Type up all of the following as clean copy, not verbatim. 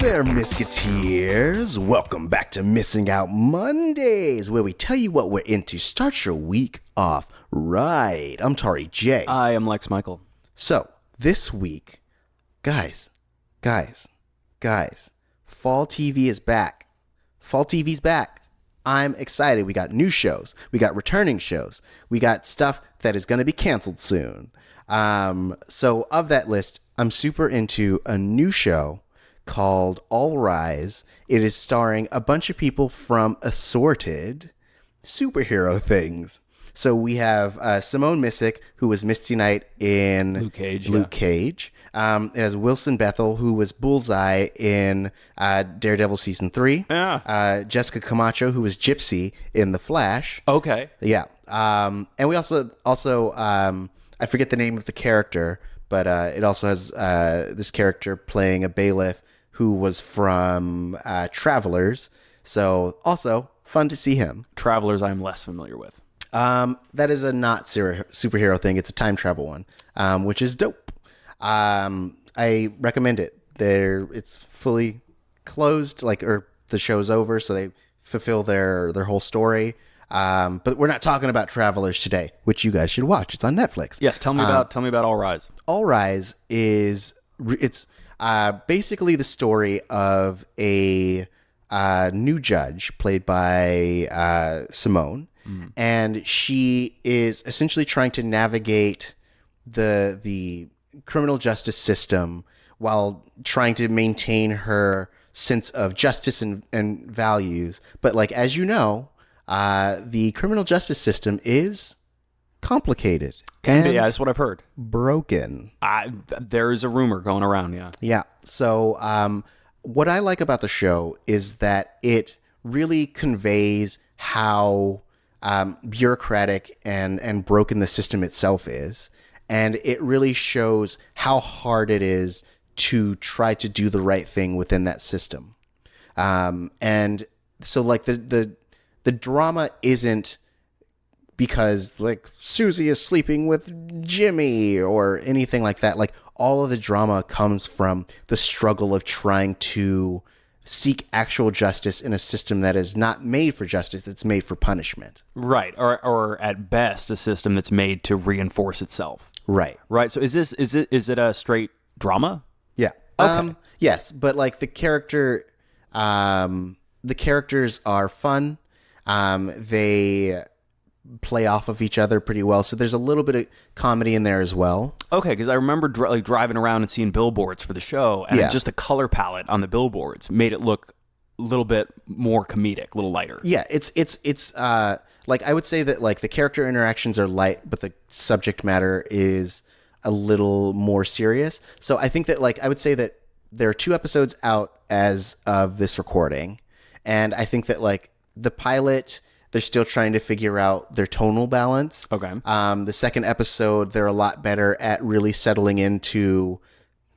there, Misketeers. Welcome back to Missing Out Mondays, where we tell you what we're into. Start your week off right. I'm Tauri Jay. I am Lex Michael. So, this week, guys, Fall TV is back. Fall TV's back. I'm excited. We got new shows. We got returning shows. We got stuff that is going to be canceled soon. So, of that list, I'm super into a new show called All Rise. It is starring a bunch of people from assorted superhero things. So we have Simone Missick, who was Misty Knight in Luke Cage. It has Wilson Bethel, who was Bullseye in Daredevil Season 3. Yeah. Jessica Camacho, who was Gypsy in The Flash. Okay. Yeah. And we also I forget the name of the character, but it also has this character playing a bailiff who was from Travelers. So also fun to see him. Travelers I'm less familiar with. That is a not superhero thing. It's a time travel one, which is dope. I recommend it. It's fully closed, or the show's over, so they fulfill their whole story. But we're not talking about Travelers today, which you guys should watch. It's on Netflix. Yes, tell me about All Rise. All Rise is basically the story of a new judge played by Simone. And she is essentially trying to navigate the criminal justice system while trying to maintain her sense of justice and values. But as you know, the criminal justice system is complicated. Yeah, that's what I've heard. Broken. There is a rumor going around, yeah. Yeah. So what I like about the show is that it really conveys how bureaucratic and broken the system itself is. And it really shows how hard it is to try to do the right thing within that system. And so the drama isn't because Susie is sleeping with Jimmy or anything like that. All of the drama comes from the struggle of trying to seek actual justice in a system that is not made for justice, it's made for punishment. Right. Or at best a system that's made to reinforce itself. Right. Right. So is it a straight drama? Yeah. Okay. Yes, but the characters are fun. They play off of each other pretty well. So there's a little bit of comedy in there as well. Okay, because I remember driving around and seeing billboards for the show, and just the color palette on the billboards made it look a little bit more comedic, a little lighter. Yeah, it's I would say that the character interactions are light, but the subject matter is a little more serious. So I think that I would say that there are 2 episodes out as of this recording, and I think that the pilot, they're still trying to figure out their tonal balance. Okay. The second episode, they're a lot better at really settling into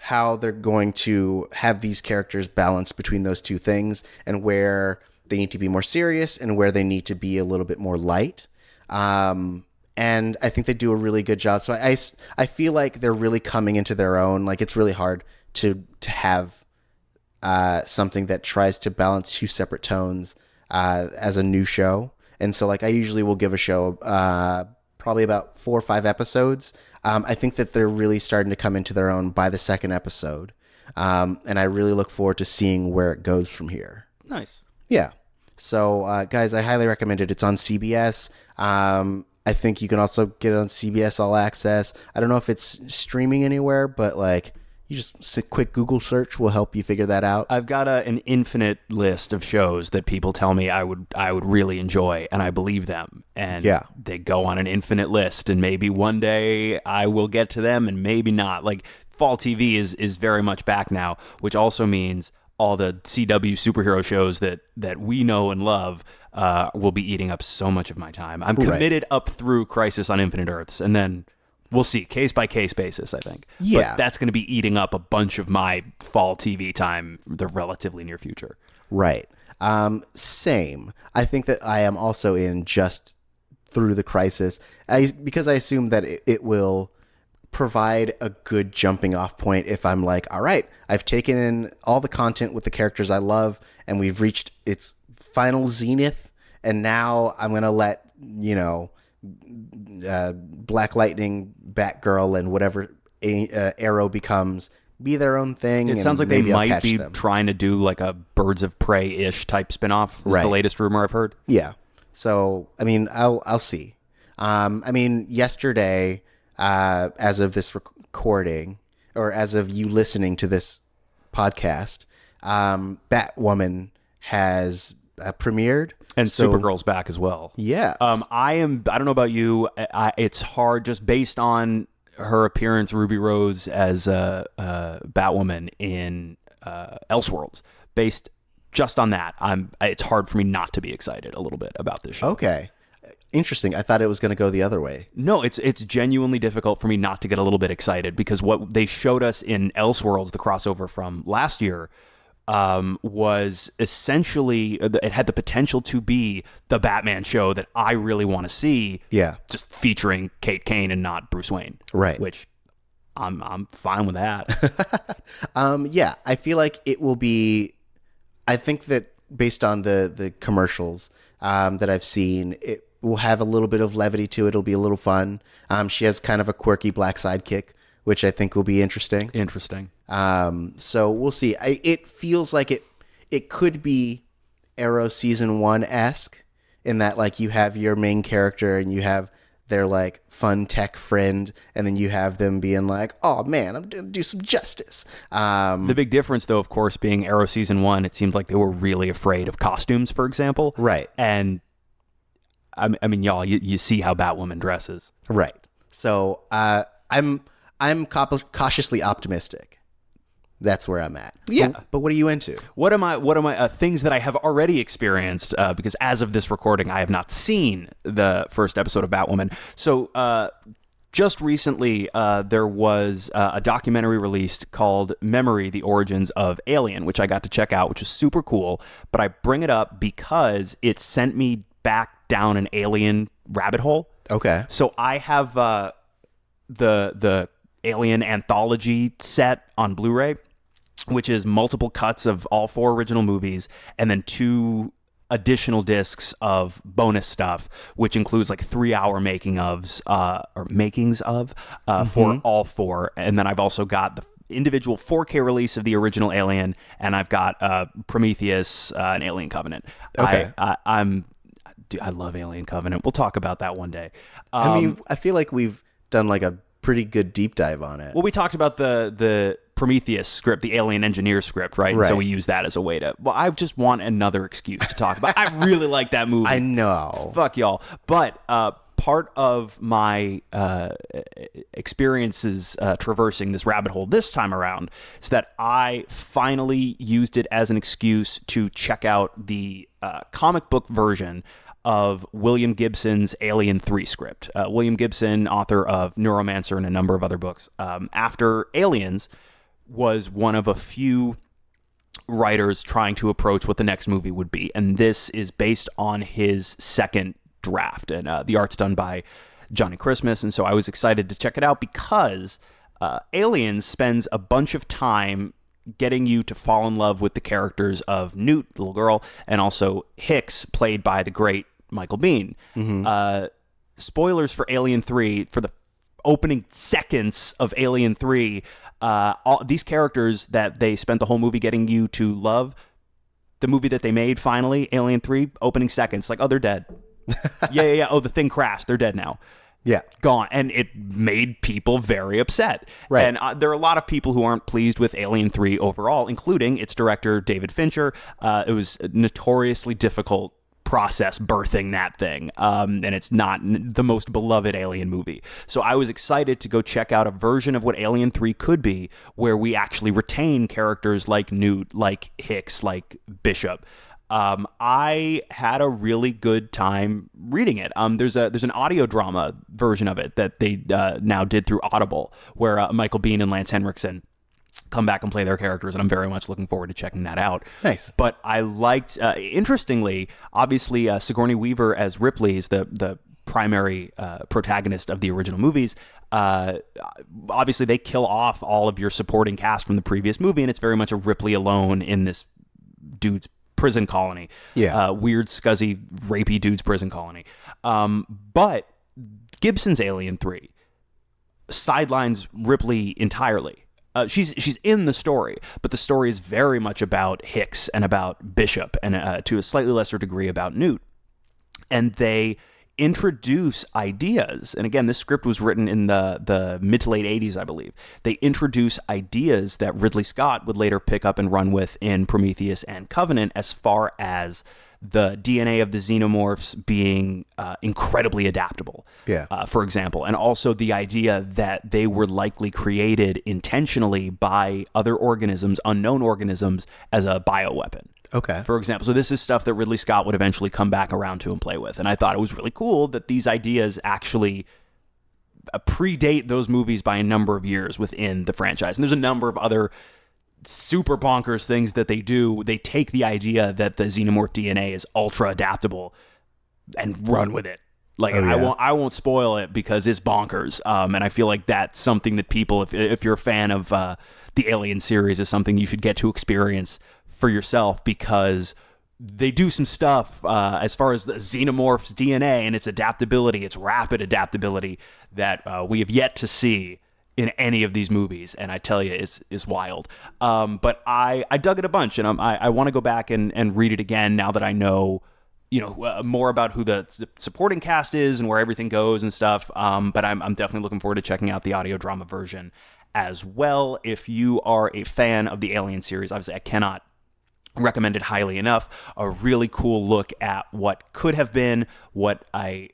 how they're going to have these characters balance between those 2 things and where they need to be more serious and where they need to be a little bit more light. And I think they do a really good job. So I feel like they're really coming into their own. It's really hard to have something that tries to balance 2 separate tones as a new show. And so I usually will give a show probably about 4 or 5 episodes. I think that they're really starting to come into their own by the second episode. And I really look forward to seeing where it goes from here. Nice. Yeah. So guys, I highly recommend it. It's on CBS. I think you can also get it on CBS All Access. I don't know if it's streaming anywhere, but you just a quick Google search will help you figure that out. I've got an infinite list of shows that people tell me I would really enjoy, and I believe them. And they go on an infinite list, and maybe one day I will get to them, and maybe not. Fall TV is very much back now, which also means all the CW superhero shows that we know and love will be eating up so much of my time. I'm committed up through Crisis on Infinite Earths, and then we'll see, case by case basis, I think. Yeah. But that's going to be eating up a bunch of my fall TV time the relatively near future. Right. Same. I think that I am also in just through the Crisis because I assume that it will provide a good jumping off point if I'm like, all right, I've taken in all the content with the characters I love, and we've reached its final zenith, and now I'm going to let, Black Lightning, Batgirl, and whatever Arrow becomes be their own thing. It sounds like they might be them. trying to do like a Birds of Prey-ish type spinoff. Is the latest rumor I've heard. Yeah. So, I mean, I'll see. Yesterday, as of this recording, or as of you listening to this podcast, Batwoman has premiered. And Supergirl's back as well. Yeah. I don't know about you. It's hard just based on her appearance, Ruby Rose as Batwoman in Elseworlds. Based just on that, it's hard for me not to be excited a little bit about this show. Okay. Interesting. I thought it was going to go the other way. No, it's genuinely difficult for me not to get a little bit excited, because what they showed us in Elseworlds, the crossover from last year, was essentially, it had the potential to be the Batman show that I really want to see. Yeah. Just featuring Kate Kane and not Bruce Wayne. Right. Which I'm fine with that. Yeah. I feel like it will be, I think that based on the commercials that I've seen, it will have a little bit of levity to it. It'll be a little fun. She has kind of a quirky black sidekick, which I think will be interesting. So we'll see. It feels like it could be Arrow season 1-esque in that, like, you have your main character and you have their like fun tech friend, and then you have them being like, oh man, I'm gonna do some justice. The big difference, though, of course, being Arrow season 1, it seemed like they were really afraid of costumes, for example. Right. And I mean, y'all, you see how Batwoman dresses. Right. So I'm cautiously optimistic. That's where I'm at. Yeah. But what are you into? What am I things that I have already experienced, because as of this recording, I have not seen the first episode of Batwoman. So just recently, there was a documentary released called Memory, The Origins of Alien, which I got to check out, which is super cool. But I bring it up because it sent me back down an Alien rabbit hole. Okay. So I have the Alien anthology set on Blu-ray, which is multiple cuts of all 4 original movies, and then 2 additional discs of bonus stuff, which includes like 3-hour makings of for all 4. And then I've also got the individual 4K release of the original Alien, and I've got Prometheus and Alien Covenant. Okay. I love Alien Covenant. We'll talk about that one day. I feel like we've done like a pretty good deep dive on it. Well, we talked about the Prometheus script, the Alien Engineer script, right? Right. So we use that as a way to... Well, I just want another excuse to talk about. I really like that movie. I know. Fuck y'all. But part of my experiences traversing this rabbit hole this time around is that I finally used it as an excuse to check out the comic book version of William Gibson's Alien 3 script. William Gibson, author of Neuromancer and a number of other books, after Aliens, was one of a few writers trying to approach what the next movie would be. And this is based on his second draft. And the art's done by Johnny Christmas. And so I was excited to check it out because Aliens spends a bunch of time getting you to fall in love with the characters of Newt, the little girl, and also Hicks, played by the great Michael Biehn. Mm-hmm. Spoilers for Alien 3, for the opening seconds of Alien 3, all these characters that they spent the whole movie getting you to love, the movie that they made finally, Alien 3, opening seconds, like, oh, they're dead. Yeah. Oh, the thing crashed. They're dead now. Yeah. Gone. And it made people very upset. Right. And there are a lot of people who aren't pleased with Alien 3 overall, including its director, David Fincher. It was a notoriously difficult process birthing that thing. And it's not the most beloved Alien movie. So I was excited to go check out a version of what Alien 3 could be, where we actually retain characters like Newt, like Hicks, like Bishop. I had a really good time reading it. There's an audio drama version of it that they now did through Audible, where Michael Biehn and Lance Henriksen come back and play their characters, and I'm very much looking forward to checking that out. Nice. But I liked, interestingly, obviously Sigourney Weaver as Ripley is the primary protagonist of the original movies. Obviously, they kill off all of your supporting cast from the previous movie, and it's very much a Ripley alone in this dude's prison colony. Yeah. Weird, scuzzy, rapey dude's prison colony. But Gibson's Alien 3 sidelines Ripley entirely. She's in the story, but the story is very much about Hicks and about Bishop, and to a slightly lesser degree about Newt. And they introduce ideas, and again, this script was written in the mid to late 80s, I believe. They introduce ideas that Ridley Scott would later pick up and run with in Prometheus and Covenant, as far as the DNA of the xenomorphs being incredibly adaptable, for example, and also the idea that they were likely created intentionally by other organisms, unknown organisms, as a bioweapon. Okay. For example, so this is stuff that Ridley Scott would eventually come back around to and play with. And I thought it was really cool that these ideas actually predate those movies by a number of years within the franchise. And there's a number of other super bonkers things that they do. They take the idea that the xenomorph DNA is ultra adaptable and run with it. Like, I won't spoil it because it's bonkers. And I feel like that's something that people, if you're a fan of the Alien series, is something you should get to experience for yourself, because they do some stuff as far as the xenomorph's DNA and its adaptability, its rapid adaptability, that we have yet to see in any of these movies. And I tell you, it's wild. But I dug it a bunch, and I want to go back and read it again now that I know, more about who the supporting cast is and where everything goes and stuff. But I'm definitely looking forward to checking out the audio drama version as well. If you are a fan of the Alien series, obviously I cannot recommend it highly enough. A really cool look at what could have been, what I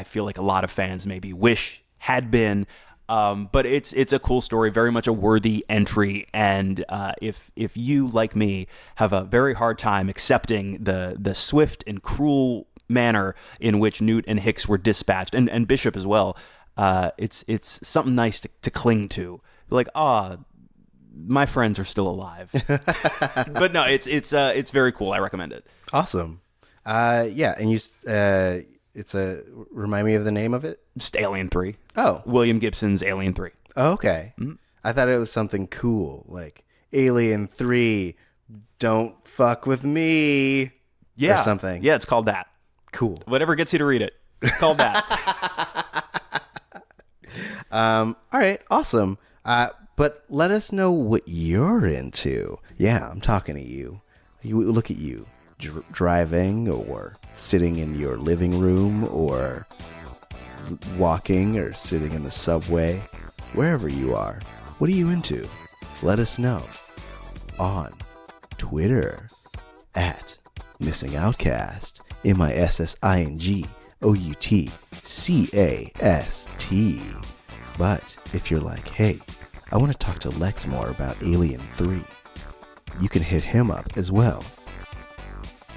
feel like a lot of fans maybe wish had been. But it's a cool story, very much a worthy entry. And if you, like me, have a very hard time accepting the swift and cruel manner in which Newt and Hicks were dispatched, and Bishop as well, it's something nice to cling to. Like, my friends are still alive. But no, it's very cool. I recommend it. Awesome. Yeah, and remind me of the name of it? Just Alien 3. Oh. William Gibson's Alien 3. Oh, okay. Mm-hmm. I thought it was something cool, like Alien 3, don't fuck with me. Yeah. Or something. Yeah, it's called that. Cool. Whatever gets you to read it. It's called that. All right, awesome. But let us know what you're into. Yeah, I'm talking to you. Look at you, driving or sitting in your living room or walking or sitting in the subway. Wherever you are, what are you into? Let us know on Twitter at Missing Outcast, MissingOutcast. But if you're like, hey, I want to talk to Lex more about Alien 3, you can hit him up as well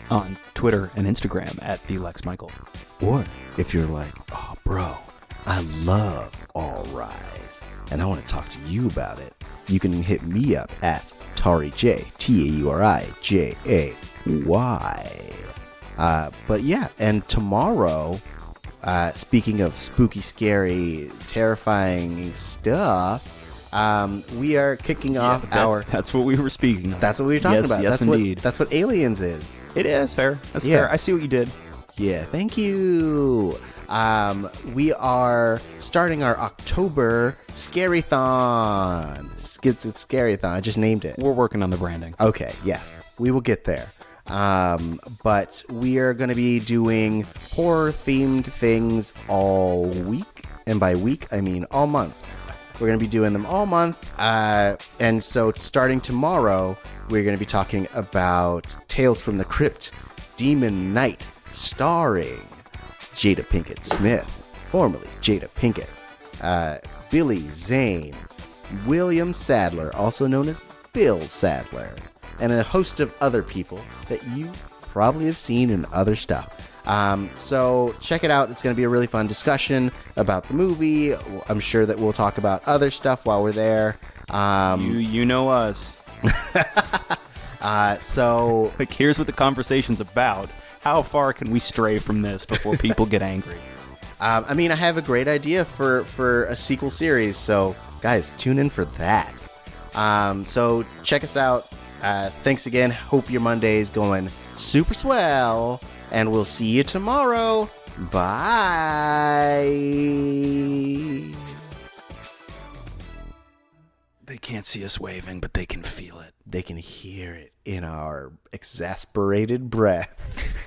on Twitter and Instagram at the Lex Michael. Or if you're like, oh bro, I love All Rise and I want to talk to you about it, you can hit me up at Tauri Jay, TaurijJay. But yeah, and tomorrow, speaking of spooky, scary, terrifying stuff, we are kicking off that's what we were speaking of. That's what we were talking about. Yes, indeed. That's what Aliens is. It is fair. That's fair. I see what you did. Yeah, thank you. We are starting our October Scarython. It's Scarython. I just named it. We're working on the branding. Okay, yes. We will get there. But we are going to be doing horror-themed things all week. And by week, I mean all month. We're going to be doing them all month. And so starting tomorrow, we're going to be talking about Tales from the Crypt, Demon Knight, starring Jada Pinkett Smith, formerly Jada Pinkett, Billy Zane, William Sadler, also known as Bill Sadler, and a host of other people that you probably have seen in other stuff. So check it out. It's going to be a really fun discussion about the movie. I'm sure that we'll talk about other stuff while we're there. You know us. So like, here's what the conversation's about. How far can we stray from this before people get angry? I mean, I have a great idea for a sequel series, so guys, tune in for that. So check us out. Thanks again. Hope your Monday's going super swell, and we'll see you tomorrow. Bye. They can't see us waving, but they can feel it. They can hear it in our exasperated breaths.